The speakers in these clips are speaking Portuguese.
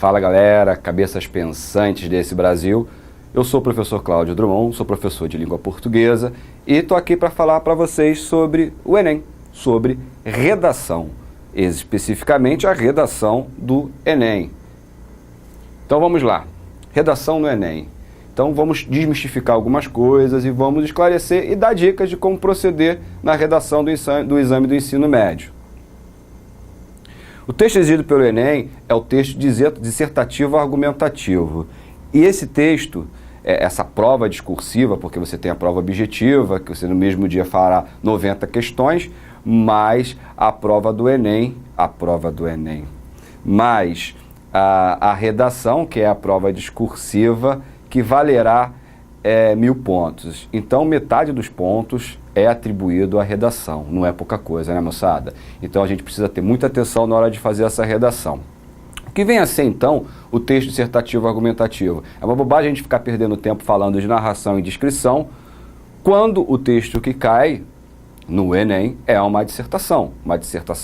Fala galera, cabeças pensantes desse Brasil. Eu sou o professor Cláudio Drummond, sou professor de língua portuguesa e estou aqui para falar para vocês sobre o Enem, sobre redação, especificamente a redação do Enem. Então vamos lá, redação no Enem. Então vamos desmistificar algumas coisas e vamos esclarecer e dar dicas de como proceder na redação do exame do ensino médio. O texto exigido pelo Enem é o texto dissertativo argumentativo. E esse texto, essa prova discursiva, porque você tem a prova objetiva, que você no mesmo dia fará 90 questões, mais a prova do Enem, mais a redação, que é a prova discursiva, que valerá 1000 pontos. Então, metade dos pontos é atribuído à redação. Não é pouca coisa, né, moçada? Então, a gente precisa ter muita atenção na hora de fazer essa redação. O que vem a ser, então, o texto dissertativo argumentativo? É uma bobagem a gente ficar perdendo tempo falando de narração e descrição, quando o texto que cai no Enem é uma dissertação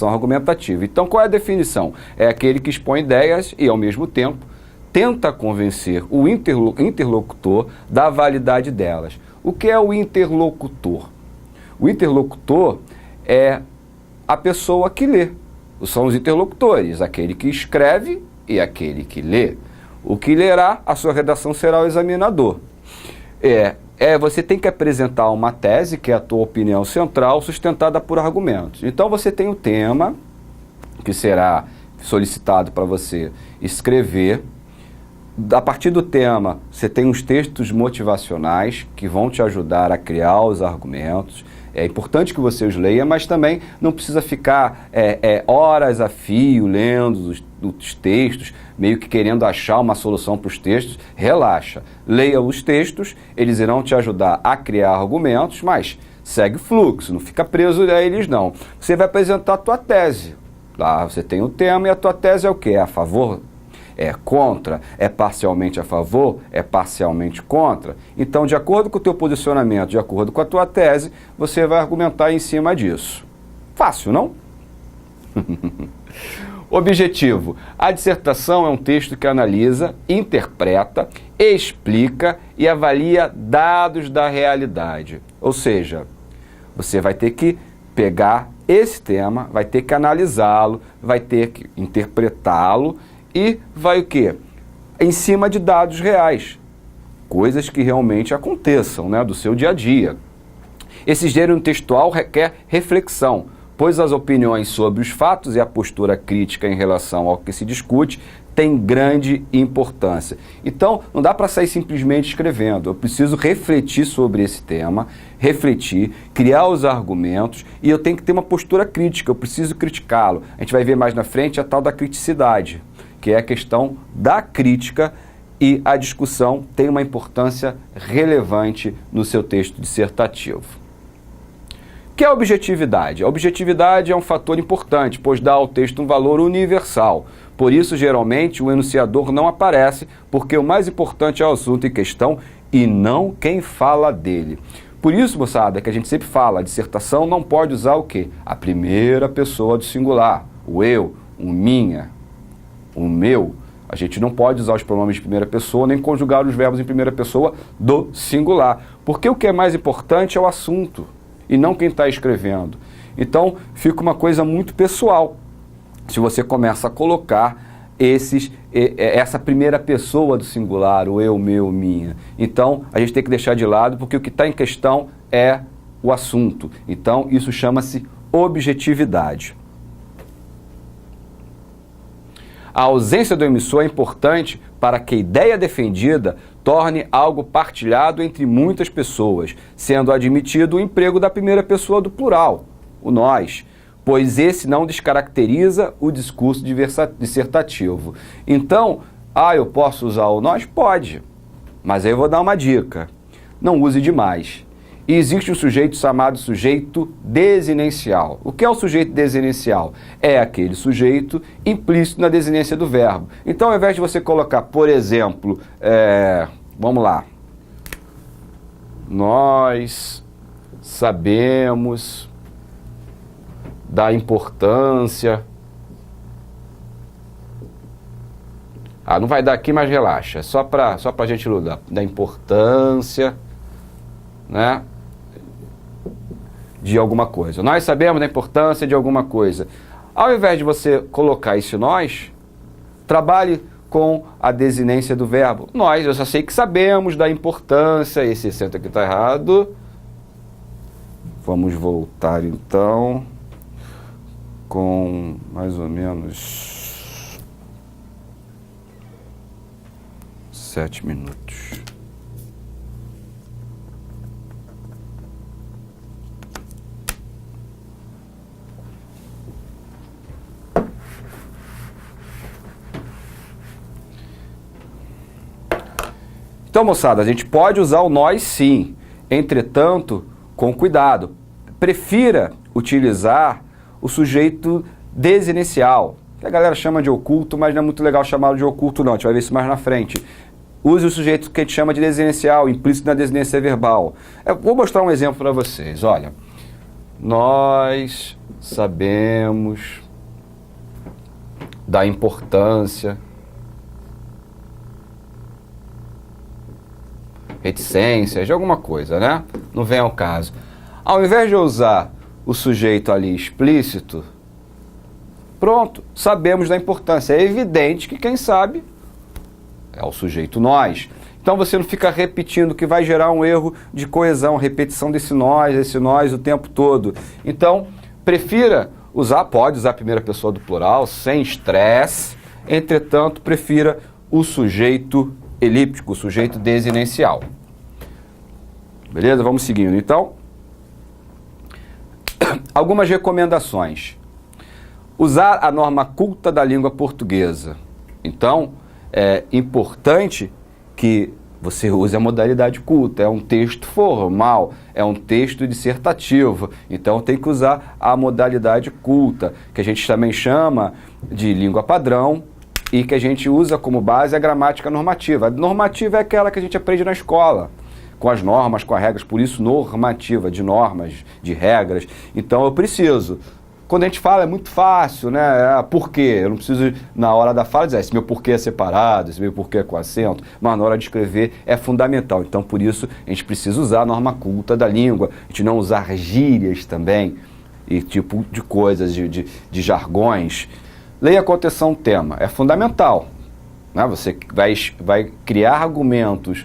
argumentativa. Então, qual é a definição? É aquele que expõe ideias e, ao mesmo tempo, tenta convencer o interlocutor da validade delas. O que é o interlocutor? O interlocutor é a pessoa que lê. São os interlocutores, aquele que escreve e aquele que lê. O que lerá, a sua redação será o examinador. Você tem que apresentar uma tese, que é a tua opinião central, sustentada por argumentos. Então você tem o tema, que será solicitado para você escrever. A partir do tema, você tem uns textos motivacionais que vão te ajudar a criar os argumentos. É importante que você os leia, mas também não precisa ficar horas a fio lendo os textos, meio que querendo achar uma solução para os textos. Relaxa, leia os textos, eles irão te ajudar a criar argumentos, mas segue o fluxo, não fica preso a eles não. Você vai apresentar a tua tese. Lá você tem o tema e a tua tese é o quê? É a favor? É contra? É parcialmente a favor? É parcialmente contra? Então, de acordo com o teu posicionamento, de acordo com a tua tese, você vai argumentar em cima disso. Fácil, não? Objetivo. A dissertação é um texto que analisa, interpreta, explica e avalia dados da realidade. Ou seja, você vai ter que pegar esse tema, vai ter que analisá-lo, vai ter que interpretá-lo e vai o quê? Em cima de dados reais, coisas que realmente aconteçam, né, do seu dia a dia. Esse gênero textual requer reflexão, pois as opiniões sobre os fatos e a postura crítica em relação ao que se discute têm grande importância. Então, não dá para sair simplesmente escrevendo. Eu preciso refletir sobre esse tema, refletir, criar os argumentos e eu tenho que ter uma postura crítica, eu preciso criticá-lo. A gente vai ver mais na frente a tal da criticidade, que é a questão da crítica, e a discussão tem uma importância relevante no seu texto dissertativo. O que é a objetividade? A objetividade é um fator importante, pois dá ao texto um valor universal. Por isso, geralmente, o enunciador não aparece, porque o mais importante é o assunto em questão e não quem fala dele. Por isso, moçada, que a gente sempre fala, a dissertação não pode usar o quê? A primeira pessoa do singular, o eu, o minha, o meu. A gente não pode usar os pronomes de primeira pessoa, nem conjugar os verbos em primeira pessoa do singular. Porque o que é mais importante é o assunto, e não quem está escrevendo. Então, fica uma coisa muito pessoal, se você começa a colocar essa primeira pessoa do singular, o eu, meu, minha. Então, a gente tem que deixar de lado, porque o que está em questão é o assunto. Então, isso chama-se objetividade. A ausência do emissor é importante para que a ideia defendida torne algo partilhado entre muitas pessoas, sendo admitido o emprego da primeira pessoa do plural, o nós, pois esse não descaracteriza o discurso dissertativo. Então, eu posso usar o nós? Pode, mas aí eu vou dar uma dica, não use demais. E existe um sujeito chamado sujeito desinencial. O que é o sujeito desinencial? É aquele sujeito implícito na desinência do verbo. Então, ao invés de você colocar, por exemplo, vamos lá, nós sabemos da importância não vai dar aqui, mas relaxa. Só para a gente dar importância, né, de alguma coisa. Nós sabemos da importância de alguma coisa. Ao invés de você colocar esse nós, trabalhe com a desinência do verbo. Nós, eu só sei que sabemos da importância. Esse acento aqui está errado. Vamos voltar então com mais ou menos 7 minutos. Então, moçada, a gente pode usar o nós sim, entretanto, com cuidado. Prefira utilizar o sujeito desinicial, que a galera chama de oculto, mas não é muito legal chamá-lo de oculto não, a gente vai ver isso mais na frente. Use o sujeito que a gente chama de desinicial, implícito na desinência verbal. Eu vou mostrar um exemplo para vocês, olha. Nós sabemos da importância, reticências, de alguma coisa, né? Não vem ao caso. Ao invés de usar o sujeito ali explícito, pronto, sabemos da importância. É evidente que quem sabe é o sujeito nós. Então você não fica repetindo, que vai gerar um erro de coesão, repetição desse nós o tempo todo. Então, prefira usar, pode usar a primeira pessoa do plural, sem estresse, entretanto, prefira o sujeito elíptico, o sujeito desinicial. Beleza? Vamos seguindo. Então, algumas recomendações. Usar a norma culta da língua portuguesa. Então, é importante que você use a modalidade culta. É um texto formal, é um texto dissertativo. Então, tem que usar a modalidade culta, que a gente também chama de língua padrão, e que a gente usa como base a gramática normativa. A normativa é aquela que a gente aprende na escola, com as normas, com as regras, por isso normativa, de normas, de regras. Então eu preciso. Quando a gente fala é muito fácil, né? Porquê? Eu não preciso, na hora da fala, dizer esse meu porquê é separado, esse meu porquê é com acento, mas na hora de escrever é fundamental. Então por isso a gente precisa usar a norma culta da língua, a gente não usar gírias também, e tipo de coisas, de jargões. Leia com atenção o tema, é fundamental, né? Você vai criar argumentos.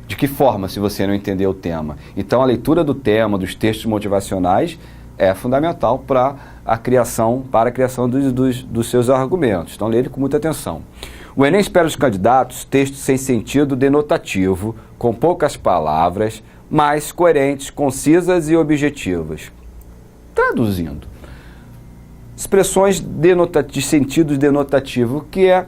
De que forma, se você não entender o tema? Então, a leitura do tema, dos textos motivacionais, é fundamental para a criação dos seus argumentos. Então, leia ele com muita atenção. O Enem espera dos candidatos textos sem sentido denotativo, com poucas palavras, mas coerentes, concisas e objetivas. Traduzindo. Expressões de sentido denotativo, o que é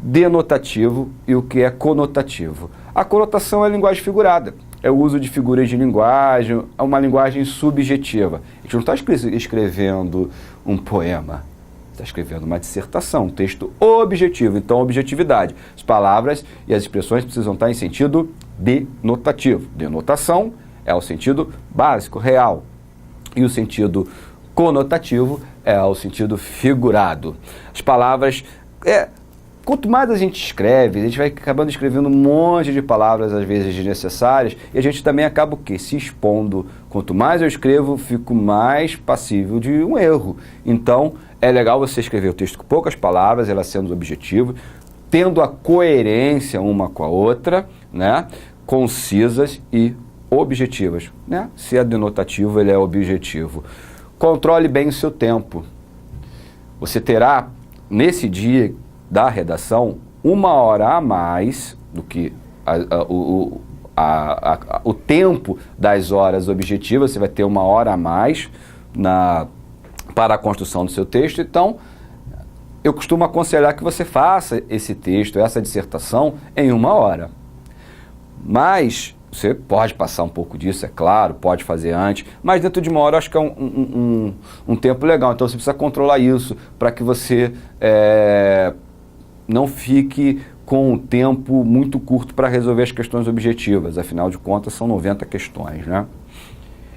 denotativo e o que é conotativo. A conotação é a linguagem figurada, é o uso de figuras de linguagem, é uma linguagem subjetiva. A gente não está escrevendo um poema, está escrevendo uma dissertação, um texto objetivo, então objetividade. As palavras e as expressões precisam estar em sentido denotativo. Denotação é o sentido básico, real, e o sentido conotativo é o sentido figurado. As palavras, quanto mais a gente escreve, a gente vai acabando escrevendo um monte de palavras, às vezes desnecessárias, e a gente também acaba o quê? Se expondo. Quanto mais eu escrevo, fico mais passível de um erro. Então, é legal você escrever o texto com poucas palavras, ela sendo objetivo, tendo a coerência uma com a outra, né? Concisas e objetivas, né? Se é denotativo, ele é objetivo. Controle bem o seu tempo. Você terá, nesse dia da redação, 1 hora a mais do que o tempo das horas objetivas. Você vai ter 1 hora a mais para a construção do seu texto. Então, eu costumo aconselhar que você faça esse texto, essa dissertação, em 1 hora. Mas você pode passar um pouco disso, é claro, pode fazer antes, mas dentro de 1 hora eu acho que é um tempo legal. Então você precisa controlar isso para que você não fique com um tempo muito curto para resolver as questões objetivas. Afinal de contas, são 90 questões, né?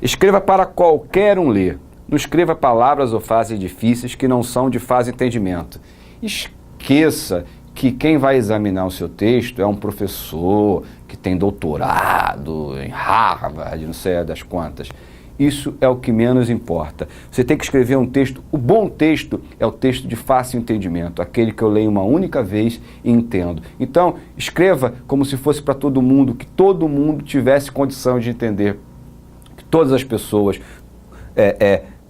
Escreva para qualquer um ler. Não escreva palavras ou frases difíceis que não são de fácil entendimento. Esqueça que quem vai examinar o seu texto é um professor que tem doutorado em Harvard, não sei das quantas. Isso é o que menos importa. Você tem que escrever um texto. O bom texto é o texto de fácil entendimento, aquele que eu leio uma única vez e entendo. Então, escreva como se fosse para todo mundo, que todo mundo tivesse condição de entender, que todas as pessoas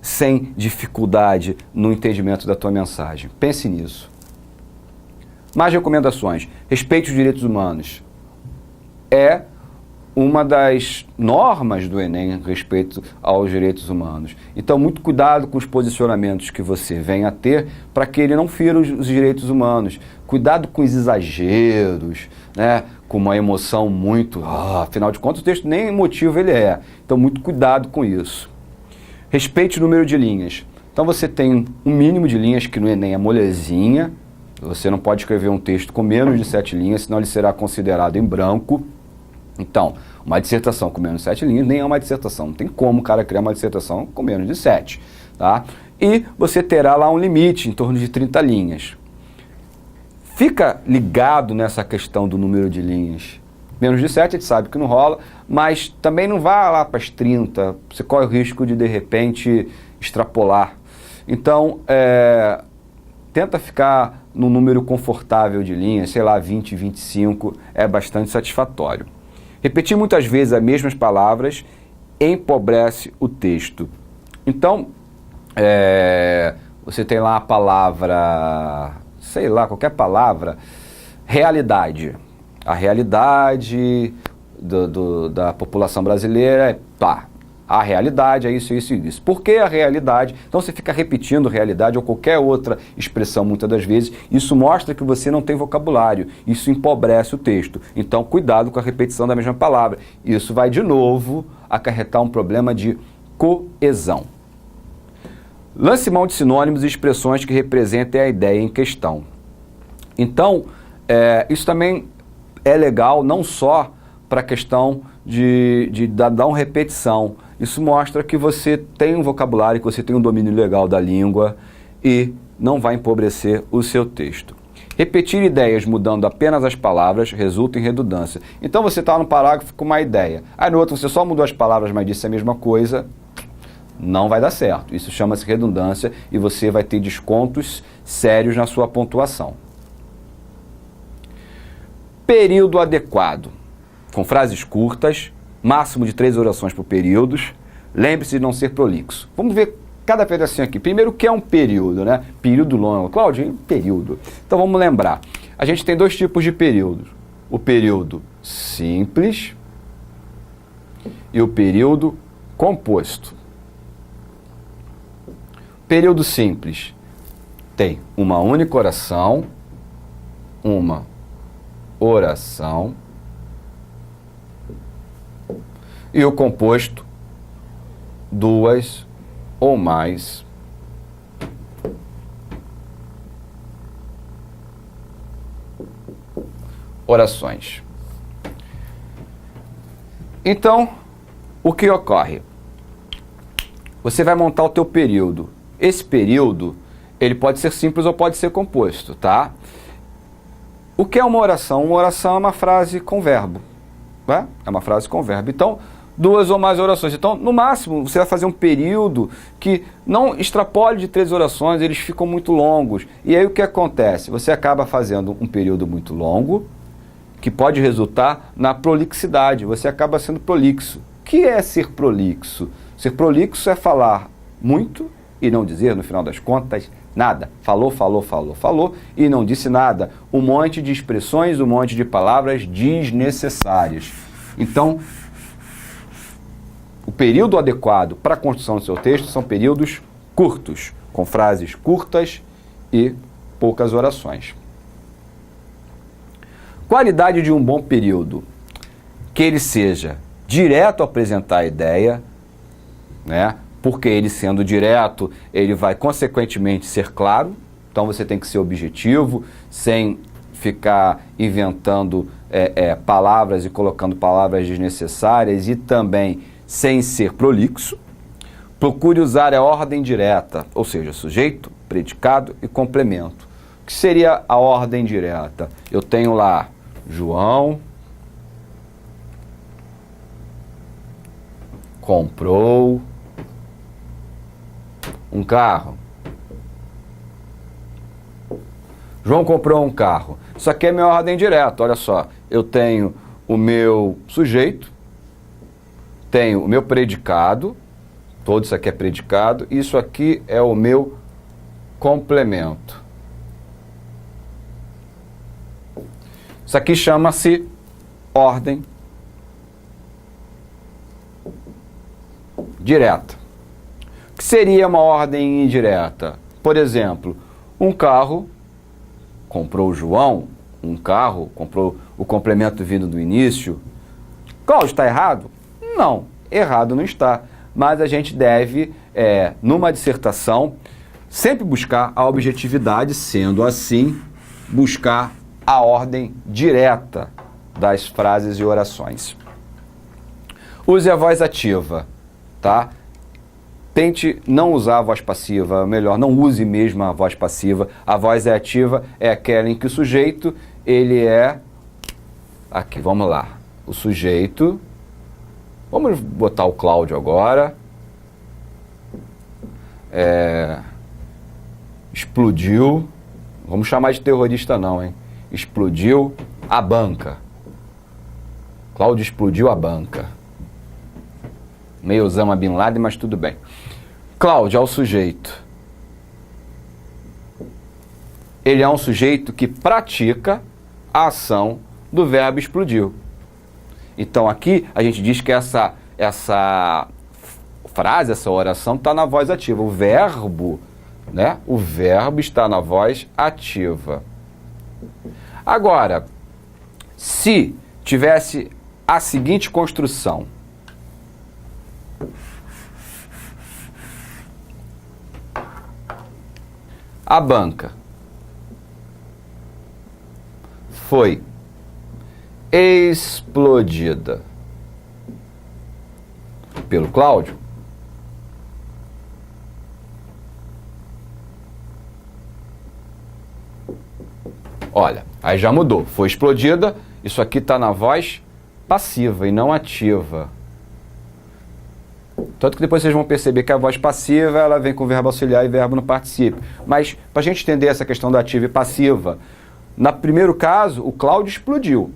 sem dificuldade no entendimento da tua mensagem. Pense nisso. Mais recomendações. Respeite os direitos humanos. É uma das normas do Enem respeito aos direitos humanos. Então, muito cuidado com os posicionamentos que você venha a ter para que ele não fira os direitos humanos. Cuidado com os exageros, né? Com uma emoção muito... afinal de contas, o texto nem emotivo ele é. Então, muito cuidado com isso. Respeite o número de linhas. Então, você tem um mínimo de linhas que no Enem é molezinha. Você não pode escrever um texto com menos de 7 linhas, senão ele será considerado em branco. Então, uma dissertação com menos de 7 linhas nem é uma dissertação. Não tem como o cara criar uma dissertação com menos de 7. Tá? E você terá lá um limite em torno de 30 linhas. Fica ligado nessa questão do número de linhas. Menos de 7 a gente sabe que não rola, mas também não vá lá para as 30. Você corre o risco de repente, extrapolar. Então, tenta ficar num número confortável de linhas, sei lá, 20, 25, é bastante satisfatório. Repetir muitas vezes as mesmas palavras empobrece o texto. Então, você tem lá a palavra, sei lá, qualquer palavra, realidade. A realidade da população brasileira é pá. A realidade é isso, isso e isso. Por que a realidade? Então você fica repetindo realidade ou qualquer outra expressão muitas das vezes. Isso mostra que você não tem vocabulário. Isso empobrece o texto. Então cuidado com a repetição da mesma palavra. Isso vai de novo acarretar um problema de coesão. Lance mão de sinônimos e expressões que representem a ideia em questão. Então, isso também é legal não só para a questão de dar uma repetição. Isso mostra que você tem um vocabulário, que você tem um domínio legal da língua e não vai empobrecer o seu texto. Repetir ideias mudando apenas as palavras resulta em redundância. Então você está no parágrafo com uma ideia. Aí no outro você só mudou as palavras, mas disse a mesma coisa. Não vai dar certo. Isso chama-se redundância e você vai ter descontos sérios na sua pontuação. Período adequado. Com frases curtas, máximo de 3 orações por período. Lembre-se de não ser prolixo. Vamos ver cada pedacinho aqui. Primeiro, o que é um período, né? Período longo. Claudinho, período. Então vamos lembrar. A gente tem 2 tipos de períodos. O período simples e o período composto. Período simples tem uma única oração, e o composto, 2 ou mais orações. Então, o que ocorre? Você vai montar o teu período. Esse período, ele pode ser simples ou pode ser composto, tá? O que é uma oração? Uma oração é uma frase com verbo, né? É uma frase com verbo. Então, 2 ou mais orações. Então, no máximo, você vai fazer um período que não extrapole de 3 orações, eles ficam muito longos. E aí o que acontece? Você acaba fazendo um período muito longo, que pode resultar na prolixidade. Você acaba sendo prolixo. O que é ser prolixo? Ser prolixo é falar muito e não dizer, no final das contas, nada. Falou e não disse nada. Um monte de expressões, um monte de palavras desnecessárias. Então, o período adequado para a construção do seu texto são períodos curtos, com frases curtas e poucas orações. Qualidade de um bom período. Que ele seja direto ao apresentar a ideia, né? Porque ele sendo direto, ele vai consequentemente ser claro. Então você tem que ser objetivo, sem ficar inventando palavras e colocando palavras desnecessárias e também sem ser prolixo. Procure usar a ordem direta, ou seja, sujeito, predicado e complemento. O que seria a ordem direta? Eu tenho lá João comprou um carro. João comprou um carro. Isso aqui é minha ordem direta, olha só. Eu tenho o meu sujeito, tenho o meu predicado, todo isso aqui é predicado, e isso aqui é o meu complemento. Isso aqui chama-se ordem direta. O que seria uma ordem indireta? Por exemplo, um carro, comprou o João, um carro, comprou o complemento vindo do início. Cláudio, está errado? Não, errado não está. Mas a gente deve, numa dissertação, sempre buscar a objetividade, sendo assim, buscar a ordem direta das frases e orações. Use a voz ativa, tá? Tente não usar a voz passiva, melhor, não use mesmo a voz passiva. A voz ativa é aquela em que o sujeito, ele é... Aqui, vamos lá. O sujeito... Vamos botar o Cláudio agora. Explodiu. Vamos chamar de terrorista não, hein? Explodiu a banca. Cláudio explodiu a banca. Meio Osama Bin Laden, mas tudo bem. Cláudio é o sujeito. Ele é um sujeito que pratica a ação do verbo explodiu. Então aqui a gente diz que essa frase, essa oração está na voz ativa. O verbo, né? O verbo está na voz ativa. Agora, se tivesse a seguinte construção: a banca foi explodida pelo Cláudio. Olha, aí já mudou. Foi explodida, isso aqui está na voz passiva e não ativa. Tanto que depois vocês vão perceber que a voz passiva ela vem com verbo auxiliar e verbo no particípio. Mas, para a gente entender essa questão da ativa e passiva, no primeiro caso, o Cláudio explodiu.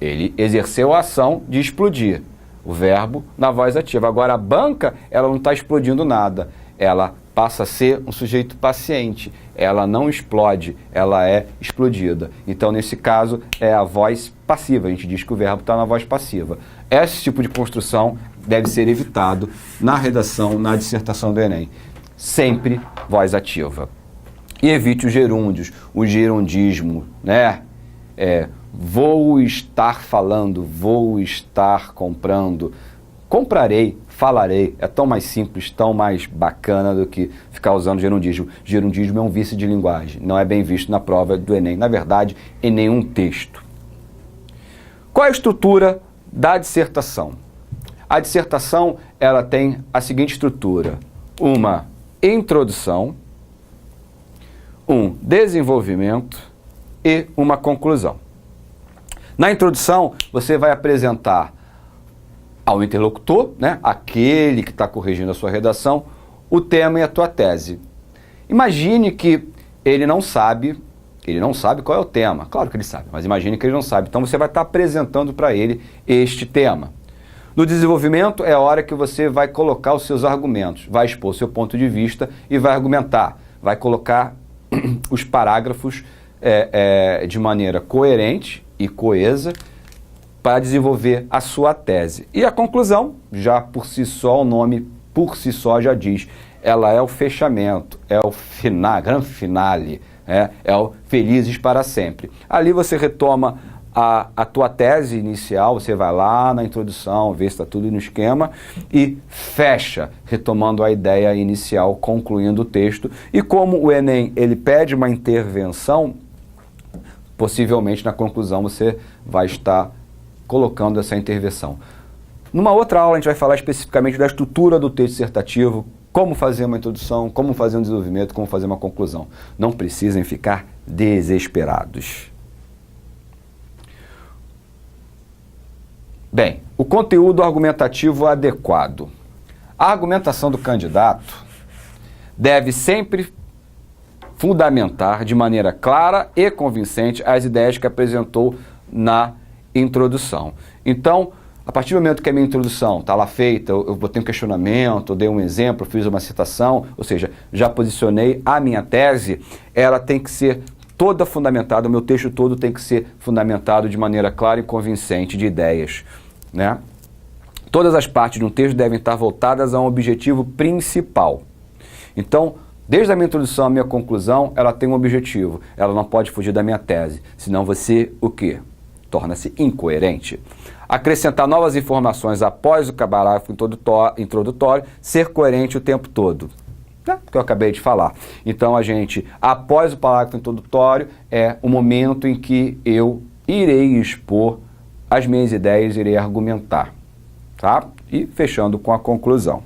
Ele exerceu a ação de explodir. O verbo na voz ativa. Agora, a banca, ela não está explodindo nada. Ela passa a ser um sujeito paciente. Ela não explode, ela é explodida. Então, nesse caso, é a voz passiva. A gente diz que o verbo está na voz passiva. Esse tipo de construção deve ser evitado na redação, na dissertação do Enem. Sempre voz ativa. E evite os gerúndios, o gerundismo, né? Vou estar falando, vou estar comprando, comprarei, falarei. É tão mais simples, tão mais bacana do que ficar usando gerundismo. Gerundismo é um vício de linguagem, não é bem visto na prova do Enem. Na verdade, em nenhum texto. Qual é a estrutura da dissertação? A dissertação, ela tem a seguinte estrutura: uma introdução, um desenvolvimento e uma conclusão. Na introdução, você vai apresentar ao interlocutor, né, aquele que está corrigindo a sua redação, o tema e a tua tese. Imagine que ele não sabe qual é o tema. Claro que ele sabe, mas imagine que ele não sabe. Então você vai estar apresentando para ele este tema. No desenvolvimento é a hora que você vai colocar os seus argumentos, vai expor o seu ponto de vista e vai argumentar, vai colocar os parágrafos de maneira coerente e coesa para desenvolver a sua tese. E a conclusão, já por si só, o nome por si só já diz, ela é o fechamento, é o final, grande finale, é o felizes para sempre. Ali você retoma a tua tese inicial, você vai lá na introdução, vê se está tudo no esquema e fecha, retomando a ideia inicial, concluindo o texto. E como o Enem ele pede uma intervenção, possivelmente na conclusão você vai estar colocando essa intervenção. Numa outra aula a gente vai falar especificamente da estrutura do texto dissertativo, como fazer uma introdução, como fazer um desenvolvimento, como fazer uma conclusão. Não precisem ficar desesperados. Bem, o conteúdo argumentativo adequado. A argumentação do candidato deve sempre fundamentar de maneira clara e convincente as ideias que apresentou na introdução. Então, a partir do momento que a minha introdução está lá feita, eu botei um questionamento, eu dei um exemplo, fiz uma citação, ou seja, já posicionei a minha tese, ela tem que ser toda fundamentada, o meu texto todo tem que ser fundamentado de maneira clara e convincente de ideias, né? Todas as partes de um texto devem estar voltadas a um objetivo principal. Então, desde a minha introdução à minha conclusão, ela tem um objetivo, ela não pode fugir da minha tese, senão você, o quê? Torna-se incoerente. Acrescentar novas informações após o parágrafo introdutório, ser coerente o tempo todo. Que eu acabei de falar. Então, após o parágrafo introdutório, é o momento em que eu irei expor as minhas ideias, irei argumentar. Tá? E fechando com a conclusão.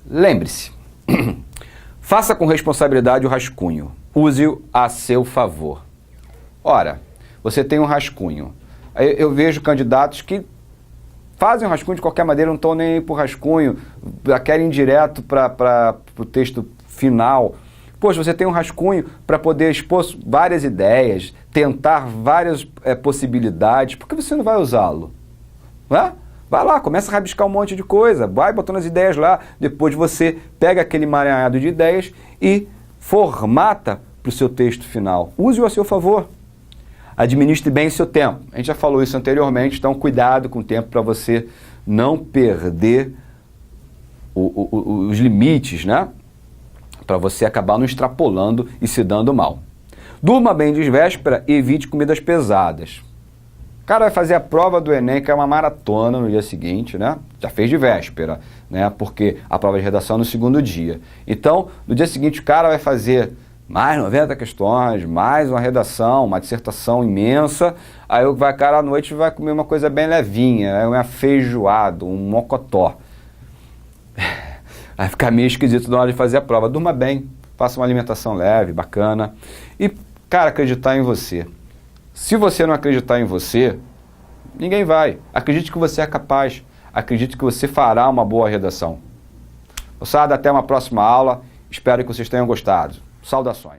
Lembre-se, faça com responsabilidade o rascunho. Use-o a seu favor. Ora, você tem um rascunho. Eu vejo candidatos que fazem o rascunho de qualquer maneira, não estão nem aí para o rascunho, querem ir direto para o texto final. Poxa, você tem um rascunho para poder expor várias ideias, tentar várias possibilidades, por que você não vai usá-lo? Né? Vai lá, começa a rabiscar um monte de coisa, vai botando as ideias lá, depois você pega aquele emaranhado de ideias e formata para o seu texto final. Use-o a seu favor. Administre bem seu tempo. A gente já falou isso anteriormente, então cuidado com o tempo para você não perder os limites, né? Para você acabar não extrapolando e se dando mal. Durma bem de véspera e evite comidas pesadas. O cara vai fazer a prova do Enem, que é uma maratona no dia seguinte, né? Já fez de véspera, né? Porque a prova de redação é no segundo dia. Então, no dia seguinte o cara vai fazer mais 90 questões, mais uma redação, uma dissertação imensa, aí o cara à noite vai comer uma coisa bem levinha, uma feijoada, um mocotó. Vai ficar meio esquisito na hora de fazer a prova. Durma bem, faça uma alimentação leve, bacana. E, cara, acreditar em você. Se você não acreditar em você, ninguém vai. Acredite que você é capaz. Acredite que você fará uma boa redação. Moçada, até uma próxima aula. Espero que vocês tenham gostado. Saudações.